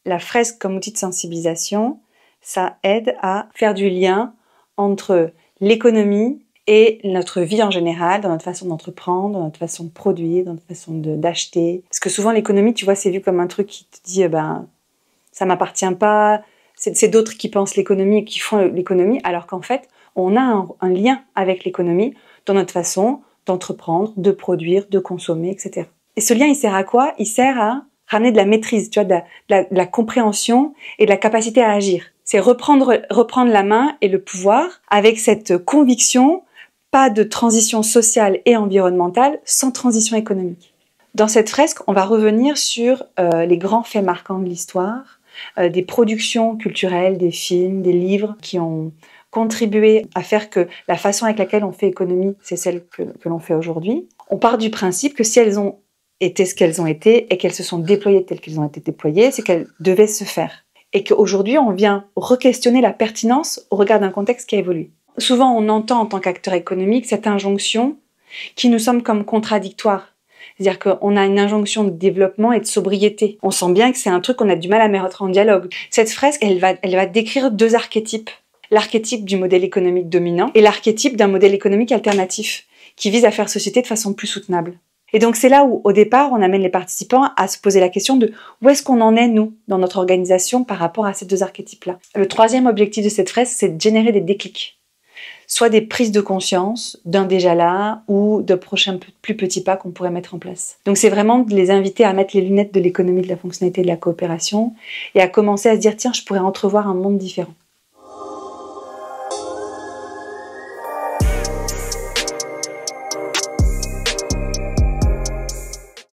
la fresque comme outil de sensibilisation, ça aide à faire du lien entre l'économie et notre vie en général, dans notre façon d'entreprendre, dans notre façon de produire, dans notre façon d'acheter. Parce que souvent l'économie, tu vois, c'est vu comme un truc qui te dit ça m'appartient pas, c'est d'autres qui pensent l'économie et qui font l'économie, alors qu'en fait, on a un lien avec l'économie dans notre façon d'entreprendre, de produire, de consommer, etc. Et ce lien, il sert à quoi? Il sert à ramener de la maîtrise, tu vois, de la compréhension et de la capacité à agir. C'est reprendre la main et le pouvoir avec cette conviction, pas de transition sociale et environnementale sans transition économique. Dans cette fresque, on va revenir sur les grands faits marquants de l'histoire, des productions culturelles, des films, des livres qui ont contribué à faire que la façon avec laquelle on fait économie, c'est celle que l'on fait aujourd'hui. On part du principe que si elles ont été ce qu'elles ont été et qu'elles se sont déployées telles qu'elles ont été déployées, c'est qu'elles devaient se faire. Et qu'aujourd'hui, on vient re-questionner la pertinence au regard d'un contexte qui a évolué. Souvent, on entend en tant qu'acteur économique cette injonction qui nous semble comme contradictoire. C'est-à-dire qu'on a une injonction de développement et de sobriété. On sent bien que c'est un truc qu'on a du mal à mettre en dialogue. Cette fresque, elle va décrire deux archétypes. L'archétype du modèle économique dominant et l'archétype d'un modèle économique alternatif qui vise à faire société de façon plus soutenable. Et donc c'est là où, au départ, on amène les participants à se poser la question de où est-ce qu'on en est, nous, dans notre organisation par rapport à ces deux archétypes-là. Le troisième objectif de cette fresque, c'est de générer des déclics. Soit des prises de conscience d'un déjà là ou de prochains plus petits pas qu'on pourrait mettre en place. Donc c'est vraiment de les inviter à mettre les lunettes de l'économie, de la fonctionnalité, de la coopération et à commencer à se dire tiens, je pourrais entrevoir un monde différent.